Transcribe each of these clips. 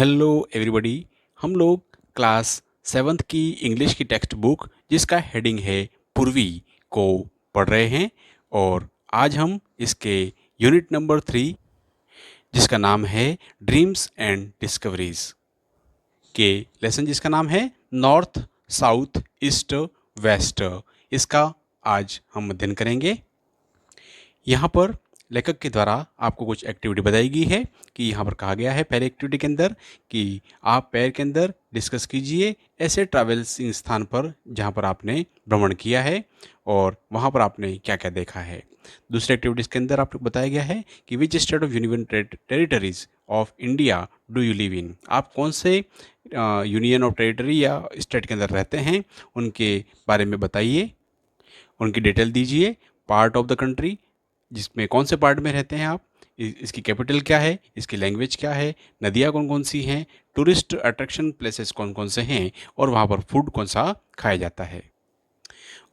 Hello everybody. हम लोग class seventh की इंग्लिश की टेक्स्ट बुक जिसका हेडिंग है पूर्वी को पढ़ रहे हैं। और आज हम इसके यूनिट नंबर 3 जिसका नाम है ड्रीम्स एंड डिस्कवरीज के लेसन जिसका नाम है नॉर्थ साउथ ईस्ट वेस्ट, इसका आज हम अध्ययन करेंगे। यहाँ पर लेखक के द्वारा आपको कुछ एक्टिविटी बताई गई है कि यहाँ पर कहा गया है पहले एक्टिविटी के अंदर कि आप पैर के अंदर डिस्कस कीजिए ऐसे ट्रैवल्सिंग स्थान पर जहाँ पर आपने भ्रमण किया है और वहाँ पर आपने क्या क्या देखा है। दूसरे एक्टिविटीज़ के अंदर आपको बताया गया है कि which state of union territories of India do you live in, आप कौन से यूनियन ऑफ टेरिटरी या स्टेट के अंदर रहते हैं उनके बारे में बताइए, उनकी डिटेल दीजिए। पार्ट ऑफ द कंट्री, जिसमें कौन से पार्ट में रहते हैं आप, इसकी कैपिटल क्या है, इसकी लैंग्वेज क्या है, नदियाँ कौन कौन सी हैं, टूरिस्ट अट्रैक्शन प्लेसेस कौन कौन से हैं और वहाँ पर फूड कौन सा खाया जाता है।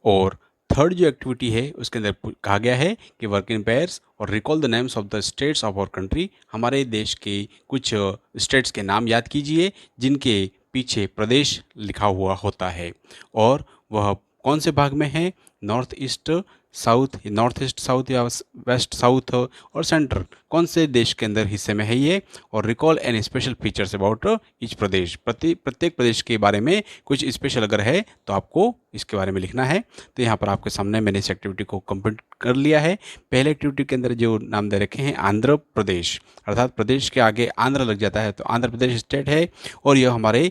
और थर्ड जो एक्टिविटी है उसके अंदर कहा गया है कि वर्क इन पेयर्स और recall the names of the states of our country, हमारे देश के कुछ स्टेट्स के नाम याद कीजिए जिनके पीछे प्रदेश लिखा हुआ होता है और वह कौन से भाग में है, north east south, north east south या वेस्ट साउथ और सेंटर, कौन से देश के अंदर हिस्से में है ये। और recall an special features about each Pradesh, प्रत्येक प्रदेश के बारे में कुछ स्पेशल अगर है तो आपको इसके बारे में लिखना है। तो यहाँ पर आपके सामने मैंने इस एक्टिविटी को कंप्लीट कर लिया है। पहले एक्टिविटी के अंदर जो नाम दे रखे हैं आंध्र प्रदेश, अर्थात प्रदेश के आगे आंध्र लग जाता है तो आंध्र प्रदेश स्टेट है और यह हमारे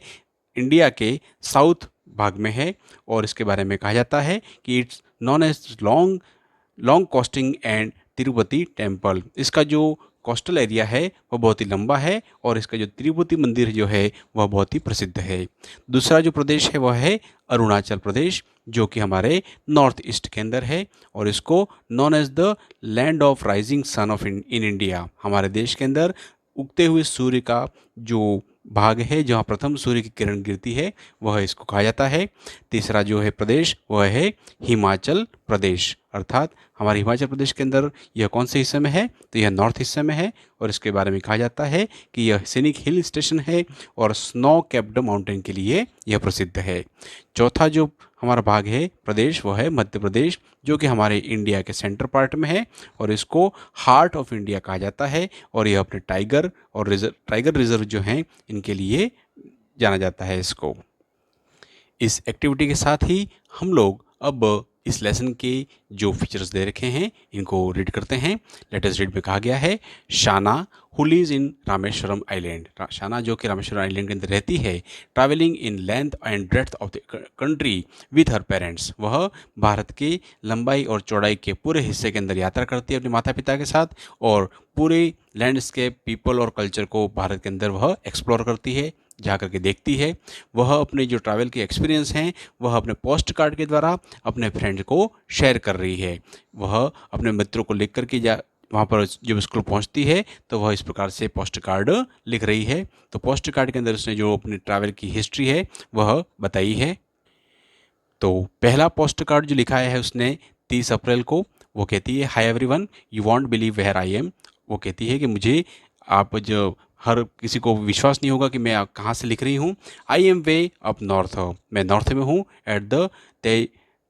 इंडिया के साउथ भाग में है। और इसके बारे में कहा जाता है कि it's known as long coasting and Tirupati temple, इसका जो कोस्टल एरिया है वह बहुत ही लंबा है और इसका जो तिरुपति मंदिर जो है वह बहुत ही प्रसिद्ध है। दूसरा जो प्रदेश है वह है अरुणाचल प्रदेश जो कि हमारे नॉर्थ ईस्ट के अंदर है और इसको known as the land of rising sun of in India, हमारे देश के अंदर उगते हुए सूर्य का जो भाग है जहाँ प्रथम सूर्य की किरण गिरती है वह इसको कहा जाता है। तीसरा जो है प्रदेश वह है हिमाचल प्रदेश, अर्थात हमारे हिमाचल प्रदेश के अंदर यह कौन से हिस्से में है तो यह नॉर्थ हिस्से में है और इसके बारे में कहा जाता है कि यह सीनिक हिल स्टेशन है और स्नो कैप्ड माउंटेन के लिए यह प्रसिद्ध है। चौथा जो हमारा भाग है प्रदेश वह है मध्य प्रदेश जो कि हमारे इंडिया के सेंटर पार्ट में है और इसको हार्ट ऑफ इंडिया कहा जाता है और यह अपने टाइगर रिजर्व जो हैं इनके लिए जाना जाता है इसको। इस एक्टिविटी के साथ ही हम लोग अब इस लेसन के जो फीचर्स दे रखे हैं इनको रीड करते हैं। लेटेस्ट रीड में कहा गया है Shana who lives in Rameshwaram island, Shana जो कि रामेश्वरम आइलैंड के अंदर रहती है, travelling in length and breadth of the country with her parents, वह भारत की लंबाई और चौड़ाई के पूरे हिस्से के अंदर यात्रा करती है अपने माता पिता के साथ और पूरे लैंडस्केप पीपल और कल्चर को भारत के अंदर वह एक्सप्लोर करती है, जा करके देखती है। वह अपने जो ट्रैवल के एक्सपीरियंस हैं वह अपने पोस्ट कार्ड के द्वारा अपने फ्रेंड को शेयर कर रही है। वह अपने मित्रों को लिख करके वहाँ पर जब स्कूल पहुँचती है तो वह इस प्रकार से पोस्ट कार्ड लिख रही है। तो पोस्ट कार्ड के अंदर उसने जो अपनी ट्रैवल की हिस्ट्री है वह बताई है। तो पहला पोस्ट कार्ड जो लिखा है उसने 30 अप्रैल को, वो कहती है hi everyone you won't believe where I am, वो कहती है कि मुझे आप जो हर किसी को विश्वास नहीं होगा कि मैं कहाँ से लिख रही हूँ। I am way up north, मैं नॉर्थ में हूँ, एट द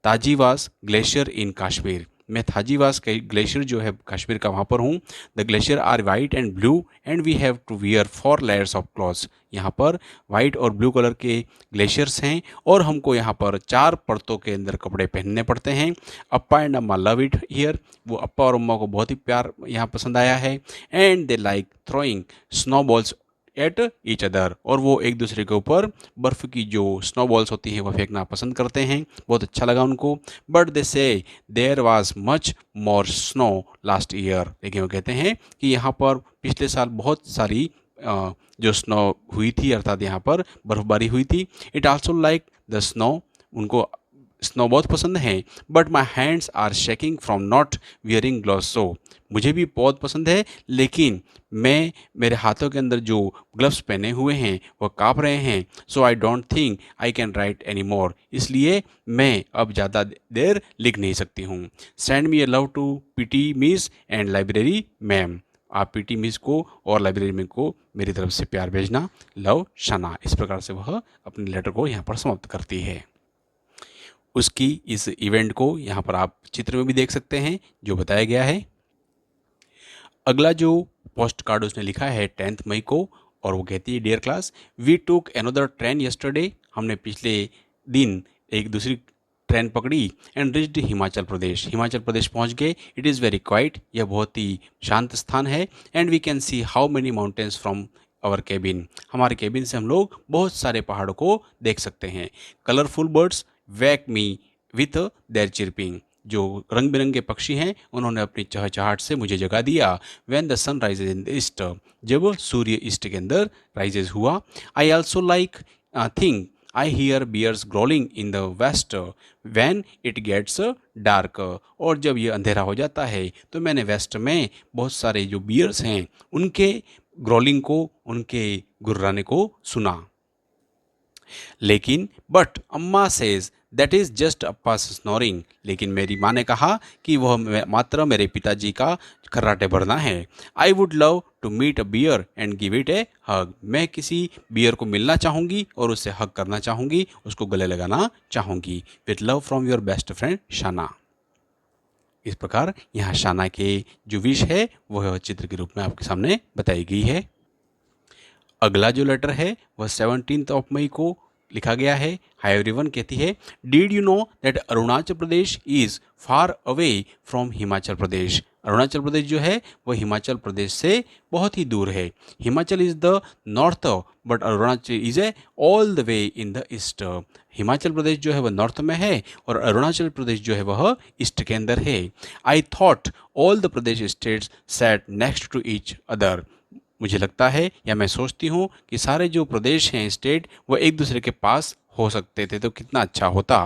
ताजीवास ग्लेशियर इन कश्मीर, मैं थाजीवास के ग्लेशियर जो है कश्मीर का वहाँ पर हूँ। The glacier are white and blue and we have to wear 4 layers of clothes, यहाँ पर वाइट और ब्लू कलर के ग्लेशियर्स हैं और हमको यहाँ पर 4 परतों के अंदर कपड़े पहनने पड़ते हैं। अप्पा एंड अम्मा लव इट हियर, वो अप्पा और अम्मा को बहुत ही प्यार यहाँ पसंद आया है। And they like throwing snow balls at each other, और वो एक दूसरे के ऊपर बर्फ़ की जो स्नो बॉल्स होती हैं वह फेंकना पसंद करते हैं, बहुत अच्छा लगा उनको। But they say there was much more snow last year, लेकिन वो कहते हैं कि यहाँ पर पिछले साल बहुत सारी जो स्नो हुई थी, अर्थात यहाँ पर बर्फ़बारी हुई थी। It also like the snow, उनको स्नो बहुत पसंद है। But my hands are shaking from not wearing gloves, so मुझे भी बहुत पसंद है लेकिन मेरे हाथों के अंदर जो ग्लव्स पहने हुए हैं वह काँप रहे हैं। So I don't think I can write any more, इसलिए मैं अब ज़्यादा देर लिख नहीं सकती हूँ। Send me a love to PT miss and library ma'am, आप पीटी मिस को और लाइब्रेरी में को मेरी तरफ से प्यार भेजना। लव शाना। इस प्रकार से वह अपने लेटर को यहाँ पर समाप्त करती है। उसकी इस इवेंट को यहाँ पर आप चित्र में भी देख सकते हैं जो बताया गया है। अगला जो पोस्ट कार्ड उसने लिखा है 10 मई को, और वो कहती है dear class, we took another train yesterday. हमने पिछले दिन एक दूसरी ट्रेन पकड़ी एंड रिच्ड हिमाचल प्रदेश। हिमाचल प्रदेश पहुंच गए। It is very quiet. यह बहुत ही शांत स्थान है। And we can see how many mountains from our cabin. हमारे केबिन से हम लोग बहुत सारे पहाड़ों को देख सकते हैं। Colourful birds wake me with their chirping. जो रंग बिरंगे पक्षी हैं उन्होंने अपनी चहचहाट से मुझे जगा दिया। When the sun rises in the east. जब सूर्य ईस्ट के अंदर राइजेज हुआ। I also like thing I hear bears growling in the west when it gets dark. और जब ये अंधेरा हो जाता है तो मैंने वेस्ट में बहुत सारे जो बियर्स हैं उनके ग्रोलिंग को, उनके गुर्राने को सुना। लेकिन बट अम्मा says that is just Appa snoring. लेकिन मेरी माँ ने कहा कि वह मात्र मेरे पिताजी का खर्राटे भरना है। I would love to meet a bear and give it a hug. मैं किसी बियर को मिलना चाहूँगी और उससे हग करना चाहूँगी, उसको गले लगाना चाहूँगी। With love from your best friend शाना। इस प्रकार यहाँ शाना के जो विश है वह चित्र के रूप में आपके सामने बताई गई है। अगला जो लेटर है वह 17 मई को लिखा गया है। हाय एवरीवन कहती है, did you know that Arunachal Pradesh is far away from Himachal Pradesh. Arunachal Pradesh जो है वह हिमाचल प्रदेश से बहुत ही दूर है। Himachal is the north but Arunachal is a all the way in the east. Himachal Pradesh जो है वह नॉर्थ में है और अरुणाचल प्रदेश जो है वह ईस्ट के अंदर है। I thought all the Pradesh states sat next to each other. मुझे लगता है या मैं सोचती हूँ कि सारे जो प्रदेश हैं, स्टेट, वह एक दूसरे के पास हो सकते थे तो कितना अच्छा होता।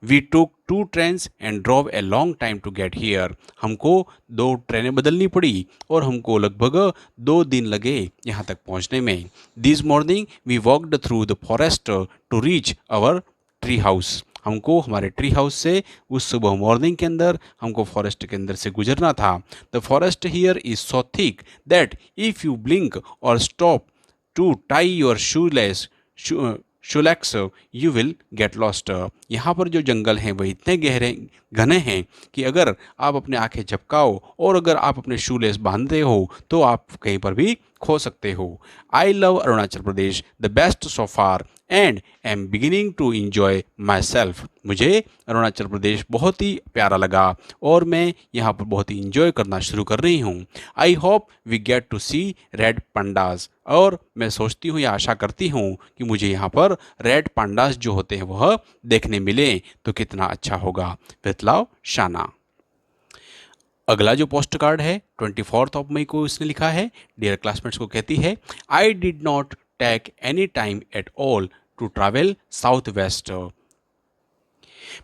We took 2 trains and drove a long time to get here. हमको 2 ट्रेनें बदलनी पड़ी और हमको लगभग 2 दिन लगे यहाँ तक पहुँचने में। This morning we walked through the forest to reach our tree house. हमको हमारे ट्री हाउस से उस सुबह मॉर्निंग के अंदर हमको फॉरेस्ट के अंदर से गुजरना था। The forest here is so thick that if you blink or stop to tie your shoelaces you will get lost. यहाँ पर जो जंगल हैं वह इतने गहरे घने हैं कि अगर आप अपने आंखें झपकाओ और अगर आप अपने शूलेस बांधते हो तो आप कहीं पर भी खो सकते हो। I love Arunachal Pradesh the best so far and am beginning to enjoy myself. मुझे अरुणाचल प्रदेश बहुत ही प्यारा लगा और मैं यहाँ पर बहुत ही इंजॉय करना शुरू कर रही हूँ। I hope we get to see red pandas. और मैं सोचती हूँ या आशा करती हूँ कि मुझे यहाँ पर रेड पांडास जो होते हैं वह देखने मिले तो कितना अच्छा होगा। विथ लव शाना। अगला जो पोस्ट कार्ड है 24 मई को इसने लिखा है। डियर क्लासमेट्स को कहती है, I did not take any time at all to travel south west.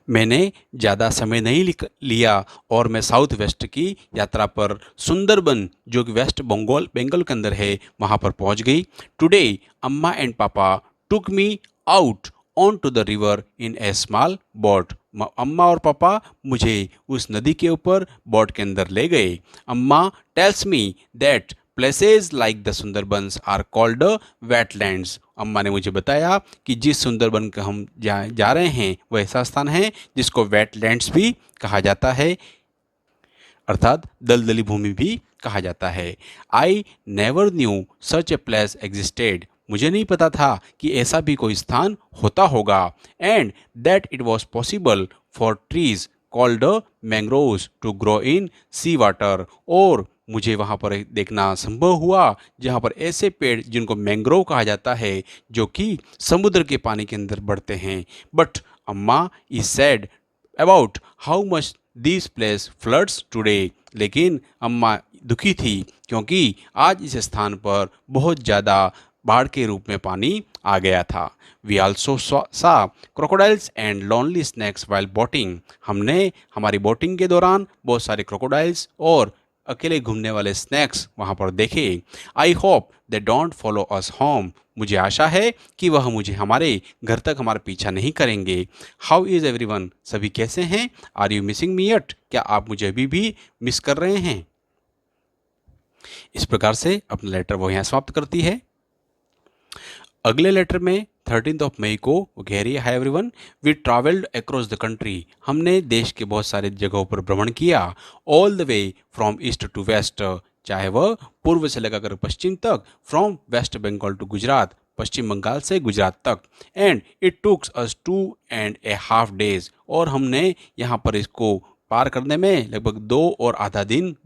मैंने ज़्यादा समय नहीं लिया और मैं साउथ वेस्ट की यात्रा पर सुंदरबन जो कि वेस्ट बंगाल के अंदर है वहाँ पर पहुँच गई। Today Amma and papa took me out on to the river in a small boat. अम्मा और पापा मुझे उस नदी के ऊपर बोट के अंदर ले गए। Amma tells me that places like the Sundarbans are called wetlands. Amma ने मुझे बताया कि जिस सुंदरबन का हम जा रहे हैं वह ऐसा स्थान है जिसको वेटलैंड्स भी कहा जाता है, अर्थात दलदली भूमि भी कहा जाता है। I never knew such a place existed. मुझे नहीं पता था कि ऐसा भी कोई स्थान होता होगा। And that it was possible for trees called mangroves to grow in sea water. और मुझे वहाँ पर देखना संभव हुआ जहाँ पर ऐसे पेड़ जिनको मैंग्रोव कहा जाता है जो कि समुद्र के पानी के अंदर बढ़ते हैं। बट अम्मा is sad about how much this place floods today. लेकिन अम्मा दुखी थी क्योंकि आज इस स्थान पर बहुत ज़्यादा बाढ़ के रूप में पानी आ गया था। वी आल्सो सा crocodiles and lonely snacks while boating. हमने हमारी बोटिंग के दौरान बहुत सारे क्रोकोडाइल्स और अकेले घूमने वाले स्नैक्स वहाँ पर देखे। I hope they don't follow us home. मुझे आशा है कि वह मुझे हमारे घर तक हमारा पीछा नहीं करेंगे। How is everyone. सभी कैसे हैं। Are you missing me yet. क्या आप मुझे अभी भी मिस कर रहे हैं। इस प्रकार से अपना लेटर वो यहाँ समाप्त करती है। अगले लेटर में 13 ऑफ मई को वो कह रही है, hi everyone, we travelled across the country, हमने देश के बहुत सारे जगहों पर भ्रमण किया, all the way from east to west, चाहे वह पूर्व से लगाकर पश्चिम तक, फ्रॉम वेस्ट बंगाल टू गुजरात, पश्चिम बंगाल से गुजरात तक, and it takes us 2.5 days, और हमने यहाँ पर इसको पार करने में लगभग 2.5 दिन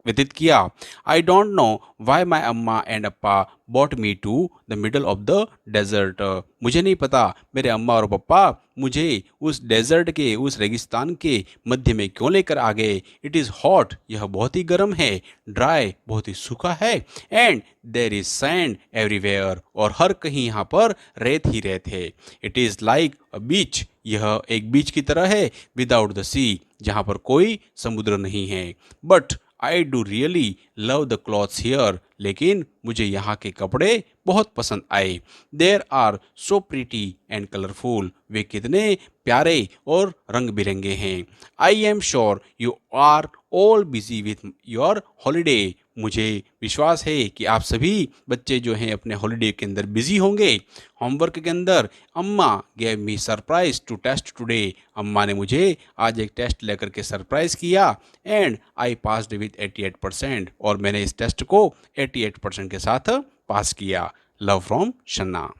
व्यतीत किया। I don't know why my Amma and Appa bought me to the middle of the desert, मुझे नहीं पता मेरे अम्मा और पप्पा मुझे उस डेजर्ट के, उस रेगिस्तान के मध्य में क्यों लेकर आ गए। इट इज़ हॉट, यह बहुत ही गर्म है, ड्राई, बहुत ही सूखा है, and there is sand everywhere, और हर कहीं यहाँ पर रेत ही रेत है। इट इज़ लाइक अ बीच, यह एक बीच की तरह है, विदाउट द सी, जहाँ पर कोई समुद्र नहीं है। But I do really love the clothes here, लेकिन मुझे यहाँ के कपड़े बहुत पसंद आए। There are so pretty and colourful, वे कितने प्यारे और रंग बिरंगे हैं। I am sure you are all busy with your holiday, मुझे विश्वास है कि आप सभी बच्चे जो हैं अपने हॉलीडे के अंदर बिजी होंगे, होमवर्क के अंदर। Amma gave me surprise to test today, Amma ने मुझे आज एक टेस्ट लेकर के सरप्राइज किया, एंड आई पास्ड विथ 88%, और मैंने इस टेस्ट को 88% के साथ पास किया। Love from Shanna.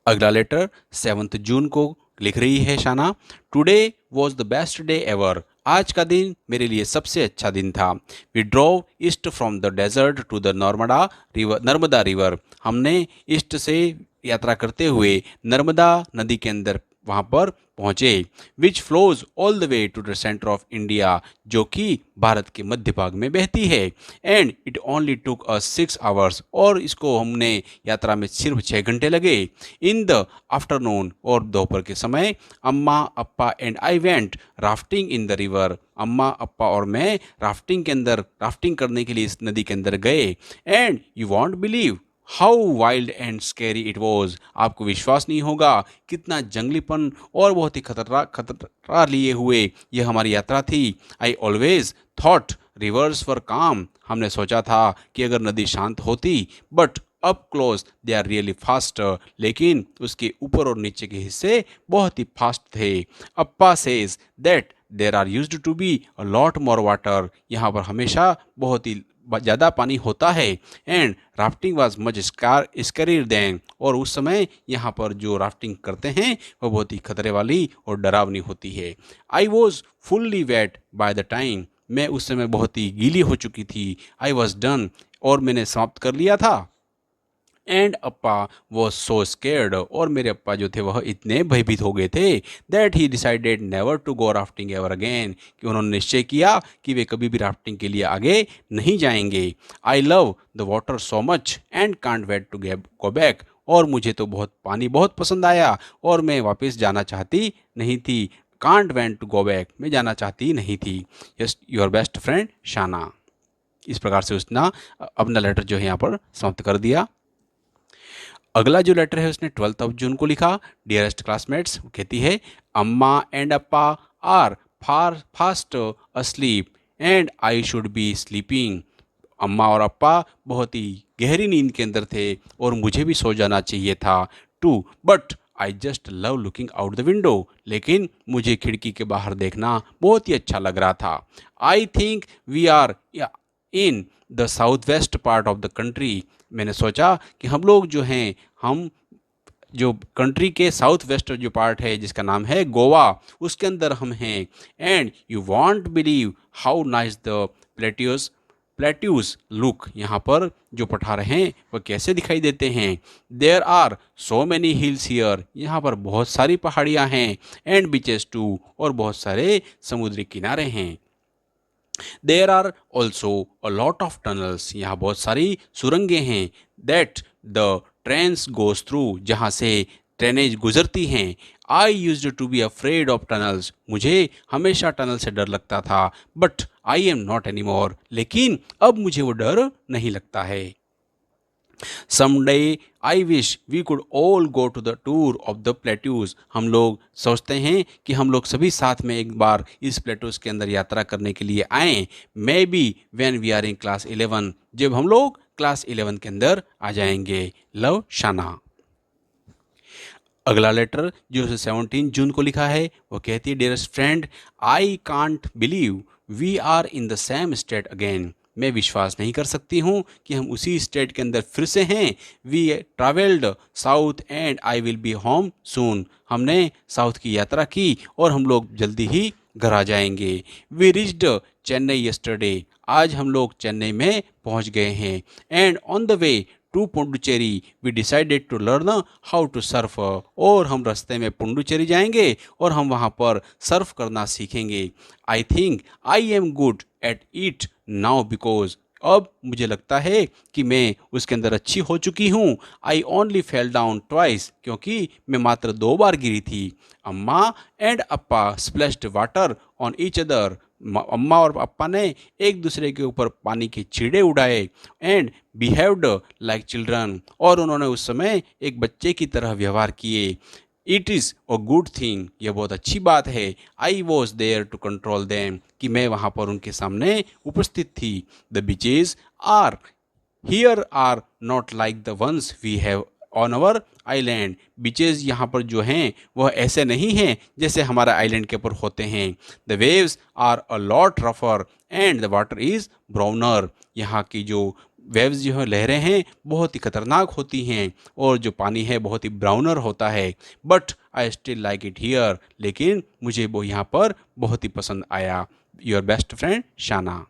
अगला लेटर 7 जून को लिख रही है Shana, today was the best day ever, आज का दिन मेरे लिए सबसे अच्छा दिन था। We drove east from the desert to the Narmada river, हमने ईस्ट से यात्रा करते हुए नर्मदा नदी के अंदर वहाँ पर पहुँचे। Which flows all the way to the centre of India, जो कि भारत के मध्य भाग में बहती है। And it only took us 6 hours, और इसको हमने यात्रा में सिर्फ 6 घंटे लगे। इन द आफ्टरनून, और दोपहर के समय, Amma Appa and I went rafting in the river, अम्मा अप्पा और मैं राफ्टिंग करने के लिए इस नदी के अंदर गए। And you won't believe how wild and scary it was, आपको विश्वास नहीं होगा कितना जंगलीपन और बहुत ही खतरा लिए हुए यह हमारी यात्रा थी। I always thought rivers were calm, हमने सोचा था कि अगर नदी शांत होती, but up close they are really fast, लेकिन उसके ऊपर और नीचे के हिस्से बहुत ही फास्ट थे। Appa says that there are used to be a lot more water, यहाँ पर हमेशा बहुत ही ज़्यादा पानी होता है। And rafting was much scarier then, और उस समय यहाँ पर जो राफ्टिंग करते हैं वह बहुत ही खतरे वाली और डरावनी होती है। I was fully weight by the time, मैं उस समय बहुत ही गीली हो चुकी थी। आई वॉज डन, और मैंने समाप्त कर लिया था। And Appa was so scared, और मेरे अप्पा जो थे वह इतने भयभीत हो गए थे, that he decided never to go rafting ever again, कि उन्होंने निश्चय किया कि वे कभी भी राफ्टिंग के लिए आगे नहीं जाएंगे। I love the water so much and can't wait to go back, और मुझे तो पानी बहुत पसंद आया और मैं वापस जाना चाहती नहीं थी। Can't went to go back, मैं जाना चाहती नहीं थी। यस योर बेस्ट फ्रेंड शाना। इस प्रकार से उसने अपना लेटर जो है यहाँ पर समाप्त कर दिया। अगला जो लेटर है उसने 12 जून को लिखा, डियरेस्ट क्लासमेट्स, कहती है, Amma and Appa are fast asleep and I should be sleeping, Amma और अप्पा बहुत ही गहरी नींद के अंदर थे और मुझे भी सो जाना चाहिए था। Too but I just love looking out the window, लेकिन मुझे खिड़की के बाहर देखना बहुत ही अच्छा लग रहा था। I think we are in the south west part of the country, मैंने सोचा कि हम लोग जो हैं, हम जो कंट्री के साउथ वेस्ट जो पार्ट है जिसका नाम है गोवा, उसके अंदर हम हैं। And you won't believe how nice the plateaus look, यहाँ पर जो पठार हैं वह कैसे दिखाई देते हैं। There are so many hills here, यहाँ पर बहुत सारी पहाड़ियाँ हैं। एंड बीचेस टू, और बहुत सारे समुद्री किनारे हैं। There are also a lot of tunnels, यहाँ बहुत सारी सुरंगें हैं। That the trains goes through, जहाँ से ट्रेनें गुजरती हैं। I used to be afraid of tunnels, मुझे हमेशा टनल से डर लगता था। But I am not anymore, लेकिन अब मुझे वो डर नहीं लगता है। Someday I wish we could all go to the tour of the plateaus. हम लोग सोचते हैं कि हम लोग सभी साथ में एक बार इस प्लेटूस के अंदर यात्रा करने के लिए आएं. Maybe when we are in class 11, जब हम लोग क्लास 11 के अंदर आ जाएंगे. लव, शाना. अगला लेटर जो 17 जून को लिखा है वो कहती है, dearest friend, I can't believe we are in the same state again. मैं विश्वास नहीं कर सकती हूँ कि हम उसी स्टेट के अंदर फिर से हैं. We travelled south and I will be home soon. हमने साउथ की यात्रा की और हम लोग जल्दी ही घर आ जाएंगे. We reached Chennai yesterday. आज हम लोग चेन्नई में पहुँच गए हैं. And on the way to Puducherry we decided to learn how to surf. और हम रास्ते में पुडुचेरी जाएंगे और हम वहाँ पर सर्फ करना सीखेंगे. I think I am good at it now because. अब मुझे लगता है कि मैं उसके अंदर अच्छी हो चुकी हूँ. I only fell down twice. क्योंकि मैं मात्र 2 बार गिरी थी. अम्मा and Appa splashed water on each other. अम्मा और पापा ने एक दूसरे के ऊपर पानी के छींटे उड़ाए. And behaved like children. और उन्होंने उस समय एक बच्चे की तरह व्यवहार किए. It is a good thing. यह बहुत अच्छी बात है. I was there to control them. कि मैं वहाँ पर उनके सामने उपस्थित थी. The beaches are here are not like the ones we have on our island. Beaches यहाँ पर जो हैं वह ऐसे नहीं हैं जैसे हमारा आइलैंड के ऊपर होते हैं. The waves are a lot रफर and the water is browner. यहाँ की जो वेव्स जो है, लहरें हैं, बहुत ही खतरनाक होती हैं और जो पानी है बहुत ही ब्राउनर होता है. But I still like it here. लेकिन मुझे वो यहाँ पर बहुत ही पसंद आया. योर बेस्ट फ्रेंड शाना.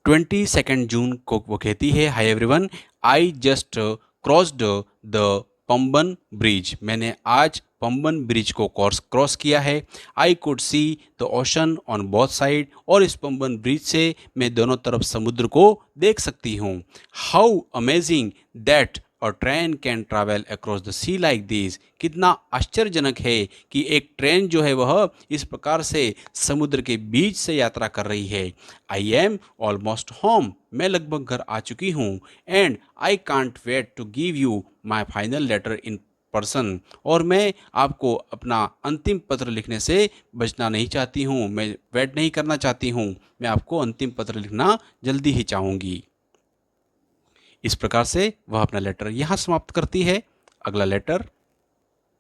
22 जून को वो कहती है, hi everyone, I just crossed the Pamban bridge. मैंने आज पंबन ब्रिज को क्रॉस किया है. I could see the ocean on both side. और इस पंबन ब्रिज से मैं दोनों तरफ समुद्र को देख सकती हूँ. How amazing that a train can travel across the sea like this. कितना आश्चर्यजनक है कि एक ट्रेन जो है वह इस प्रकार से समुद्र के बीच से यात्रा कर रही है. I am almost home. मैं लगभग घर आ चुकी हूँ. And I can't wait to give you my final letter in person. और मैं आपको अपना अंतिम पत्र लिखने से बचना नहीं चाहती हूँ. मैं वेट नहीं करना चाहती हूँ. मैं आपको अंतिम पत्र लिखना जल्दी ही चाहूँगी. इस प्रकार से वह अपना लेटर यहाँ समाप्त करती है. अगला लेटर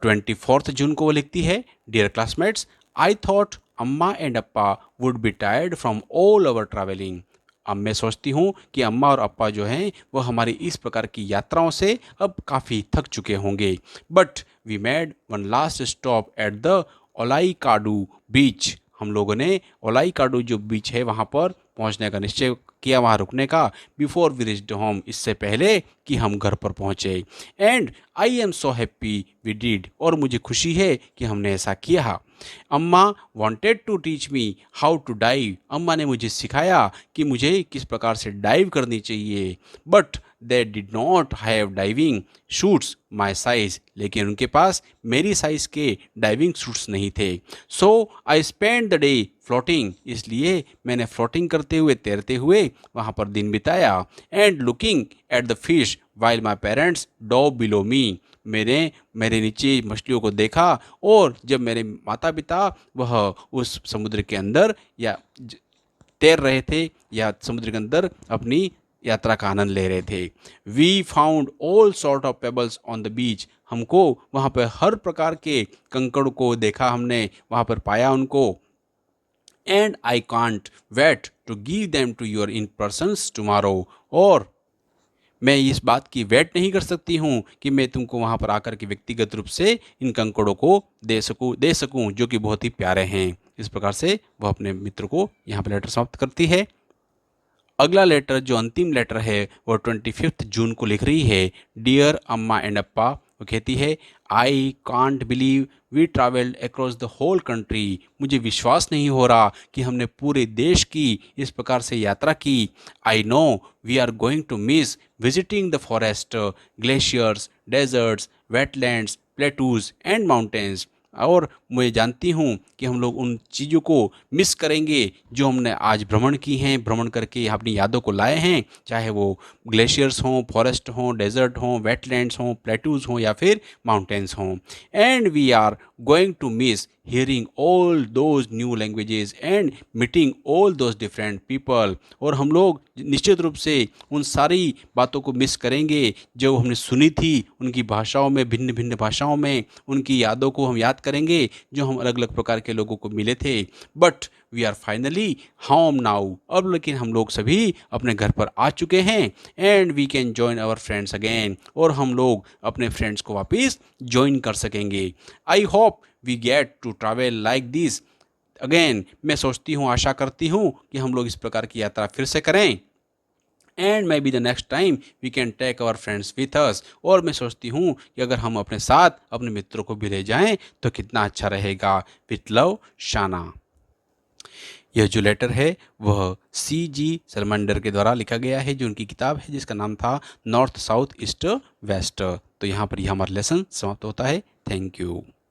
24 जून को वो लिखती है, डियर क्लासमेट्स, आई थॉट अम्मा and Appa would be tired from all our travelling. अब मैं सोचती हूँ कि अम्मा और अप्पा जो हैं वो हमारी इस प्रकार की यात्राओं से अब काफ़ी थक चुके होंगे. But we made one last stop at the Olaikadu beach. हम लोगों ने ओलाईकाडू जो बीच है वहाँ पर पहुँचने का निश्चय किया, वहाँ रुकने का. Before we reached home. इससे पहले कि हम घर पर पहुँचे. And I am so happy we did. और मुझे खुशी है कि हमने ऐसा किया. Amma wanted to teach me how to dive. Amma ने मुझे सिखाया कि मुझे किस प्रकार से डाइव करनी चाहिए. But they did not have diving shoots my size. लेकिन उनके पास मेरी साइज़ के डाइविंग शूट्स नहीं थे. So I spend the day floating. इसलिए मैंने फ्लोटिंग करते हुए, तैरते हुए वहाँ पर दिन बिताया. And looking at the fish while my parents Dow below मी. मेरे नीचे मछलियों को देखा और जब मेरे माता पिता वह उस समुद्र के अंदर या तैर रहे थे या समुद्र के अंदर अपनी यात्रा का आनंद ले रहे थे. We found all sort of pebbles on the beach. हमको वहाँ पर हर प्रकार के कंकड़ को देखा, हमने वहाँ पर पाया उनको. And I can't wait to give them to your in persons tomorrow. और मैं इस बात की वेट नहीं कर सकती हूँ कि मैं तुमको वहाँ पर आकर के व्यक्तिगत रूप से इन कंकड़ों को दे सकूँ जो कि बहुत ही प्यारे हैं. इस प्रकार से वह अपने मित्र को यहाँ पर लेटर समाप्त करती है. अगला लेटर जो अंतिम लेटर है वो 25 जून को लिख रही है, डियर अम्मा एंड अप्पा. वो कहती है, I can't believe we travelled across the whole country. मुझे विश्वास नहीं हो रहा कि हमने पूरे देश की इस प्रकार से यात्रा की. I know we are going to miss visiting the forest, glaciers, deserts, wetlands, plateaus and mountains. और मैं जानती हूँ कि हम लोग उन चीज़ों को मिस करेंगे जो हमने आज भ्रमण की हैं, भ्रमण करके अपनी यादों को लाए हैं, चाहे वो ग्लेशियर्स हों, फॉरेस्ट हों, डेजर्ट हों, वेटलैंड्स हों, प्लेटूज हों या फिर माउंटेन्स हों। And we are going to miss hearing all those new languages and meeting all those different people। और हम लोग निश्चित रूप से उन सारी बातों को मिस करेंगे जो हमने सुनी थी उनकी भाषाओं में, भिन्न भिन्न भाषाओं में। उनकी यादों को हम याद करेंगे जो हम अलग अलग प्रकार के लोगों को मिले थे। But we are finally home now. अब लेकिन हम लोग सभी अपने घर पर आ चुके हैं and we can join our friends again. और हम लोग अपने फ्रेंड्स को वापस ज्वाइन कर सकेंगे। I hope we get to travel like this again. मैं सोचती हूँ, आशा करती हूँ कि हम लोग इस प्रकार की यात्रा फिर से करें। And maybe the next time we can take our friends with us. और मैं सोचती हूँ कि अगर हम अपने साथ अपने मित्रों को भी ले जाएं तो कितना अच्छा रहेगा। विथ लव, शाना। यह जो लेटर है वह C.G. सलमंडर के द्वारा लिखा गया है, जो उनकी किताब है जिसका नाम था नॉर्थ साउथ ईस्ट वेस्ट। तो यहाँ पर यह हमारा लेसन समाप्त होता है। Thank you.